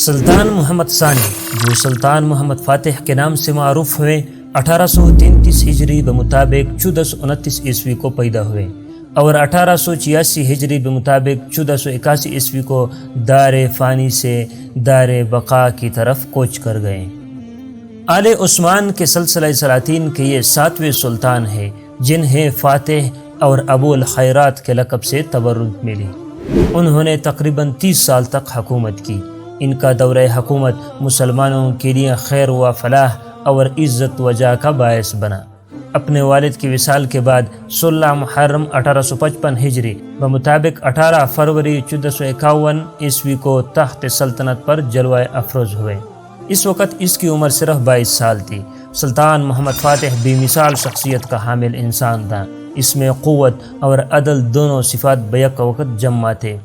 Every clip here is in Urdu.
سلطان محمد ثانی، جو سلطان محمد فاتح کے نام سے معروف ہوئے، 1833 ہجری بمطابق 1429 عیسوی کو پیدا ہوئے اور 1886 ہجری بمطابق 1481 عیسوی کو دار فانی سے دار بقا کی طرف کوچ کر گئے۔ آل عثمان کے سلسلہ سلاطین کے یہ 7ویں سلطان ہیں جنہیں فاتح اور ابو الخیرات کے لقب سے تبرک ملی۔ انہوں نے تقریباً 30 سال تک حکومت کی۔ ان کا دورہ حکومت مسلمانوں کے لیے خیر و فلاح اور عزت و جاہ کا باعث بنا۔ اپنے والد کی وصال کے بعد 16 محرم 1855 ہجری بمطابق 18 فروری 1451 عیسوی کو تخت سلطنت پر جلوہ افروز ہوئے۔ اس وقت اس کی عمر صرف 22 سال تھی۔ سلطان محمد فاتح بے مثال شخصیت کا حامل انسان تھا۔ اس میں قوت اور عدل دونوں صفات بیک وقت جمع تھے۔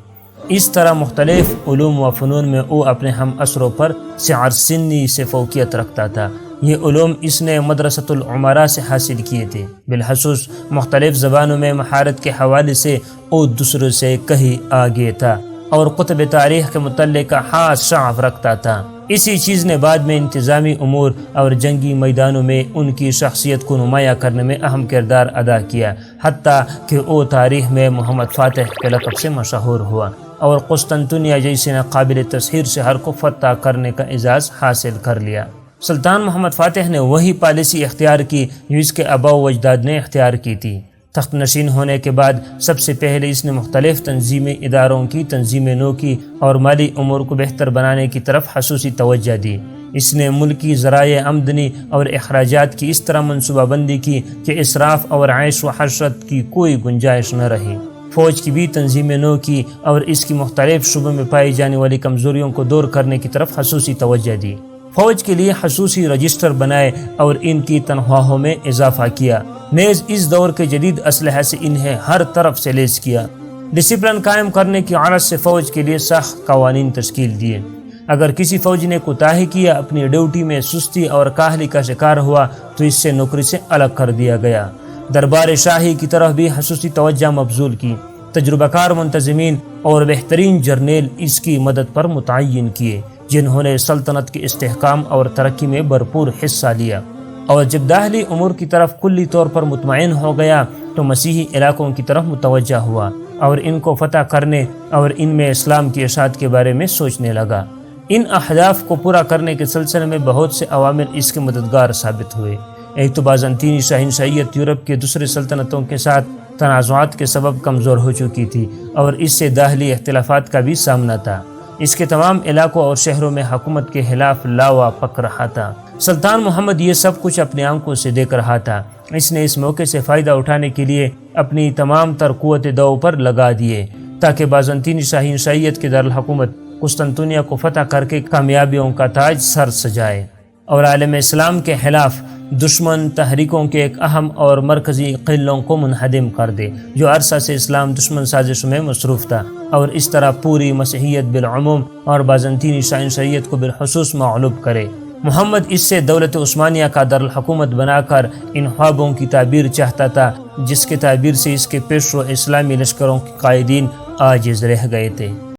اس طرح مختلف علوم و فنون میں وہ اپنے ہم عصروں پر سعر سنی سے فوقیت رکھتا تھا۔ یہ علوم اس نے مدرسۃ العمراء سے حاصل کیے تھے۔ بالخصوص مختلف زبانوں میں مہارت کے حوالے سے وہ دوسروں سے کہیں آگے تھا اور کتب تاریخ کے متعلق خاص شغف رکھتا تھا۔ اسی چیز نے بعد میں انتظامی امور اور جنگی میدانوں میں ان کی شخصیت کو نمایاں کرنے میں اہم کردار ادا کیا، حتیٰ کہ وہ تاریخ میں محمد فاتح کے لقب سے مشہور ہوا اور قسطنطنیہ جیسے قابل تسخیر شہر کو فتح کرنے کا اعزاز حاصل کر لیا۔ سلطان محمد فاتح نے وہی پالیسی اختیار کی جو اس کے آباء و اجداد نے اختیار کی تھی۔ تخت نشین ہونے کے بعد سب سے پہلے اس نے مختلف تنظیمی اداروں کی تنظیم نو کی اور مالی امور کو بہتر بنانے کی طرف خصوصی توجہ دی۔ اس نے ملکی ذرائع آمدنی اور اخراجات کی اس طرح منصوبہ بندی کی کہ اسراف اور عیش و حشرت کی کوئی گنجائش نہ رہی۔ فوج کی بھی تنظیم نو کی اور اس کی مختلف شعبوں میں پائی جانے والی کمزوریوں کو دور کرنے کی طرف خصوصی توجہ دی۔ فوج کے لیے خصوصی رجسٹر بنائے اور ان کی تنخواہوں میں اضافہ کیا۔ نیز اس دور کے جدید اسلحہ سے انہیں ہر طرف سے لیس کیا۔ ڈسپلن قائم کرنے کی غرض سے فوج کے لیے سخت قوانین تشکیل دیے۔ اگر کسی فوجی نے کوتاہی کیا، اپنی ڈیوٹی میں سستی اور کاہلی کا شکار ہوا تو اس سے نوکری سے الگ کر دیا گیا۔ دربار شاہی کی طرف بھی خصوصی توجہ مبذول کی۔ تجربہ کار منتظمین اور بہترین جرنیل اس کی مدد پر متعین کیے جنہوں نے سلطنت کے استحکام اور ترقی میں بھرپور حصہ لیا۔ اور جب داخلی امور کی طرف کلی طور پر مطمئن ہو گیا تو مسیحی علاقوں کی طرف متوجہ ہوا اور ان کو فتح کرنے اور ان میں اسلام کی اشاعت کے بارے میں سوچنے لگا۔ ان اہداف کو پورا کرنے کے سلسلے میں بہت سے عوامل اس کے مددگار ثابت ہوئے۔ ایک تو بازنطینی شہنشاہیت یورپ کے دوسرے سلطنتوں کے ساتھ تنازعات کے سبب کمزور ہو چکی تھی اور اس سے داخلی اختلافات کا بھی سامنا تھا۔ اس کے تمام علاقوں اور شہروں میں حکومت کے خلاف لاوا پک رہا تھا۔ سلطان محمد یہ سب کچھ اپنی آنکھوں سے دیکھ رہا تھا۔ اس نے اس موقع سے فائدہ اٹھانے کے لیے اپنی تمام تر قوت دو پر لگا دیے تاکہ بازنطینی شہنشاہیت کے دارالحکومت قسطنطنیہ کو فتح کر کے کامیابیوں کا تاج سر سجائے اور عالم اسلام کے خلاف دشمن تحریکوں کے ایک اہم اور مرکزی قلوں کو منہدم کر دے جو عرصہ سے اسلام دشمن سازشوں میں مصروف تھا، اور اس طرح پوری مسیحیت بالعموم اور بازنطینی شہنشاہیت کو بالخصوص مغلوب کرے۔ محمد اس سے دولت عثمانیہ کا دارالحکومت بنا کر ان خوابوں کی تعبیر چاہتا تھا جس کے تعبیر سے اس کے پیشرو اسلامی لشکروں کے قائدین عاجز رہ گئے تھے۔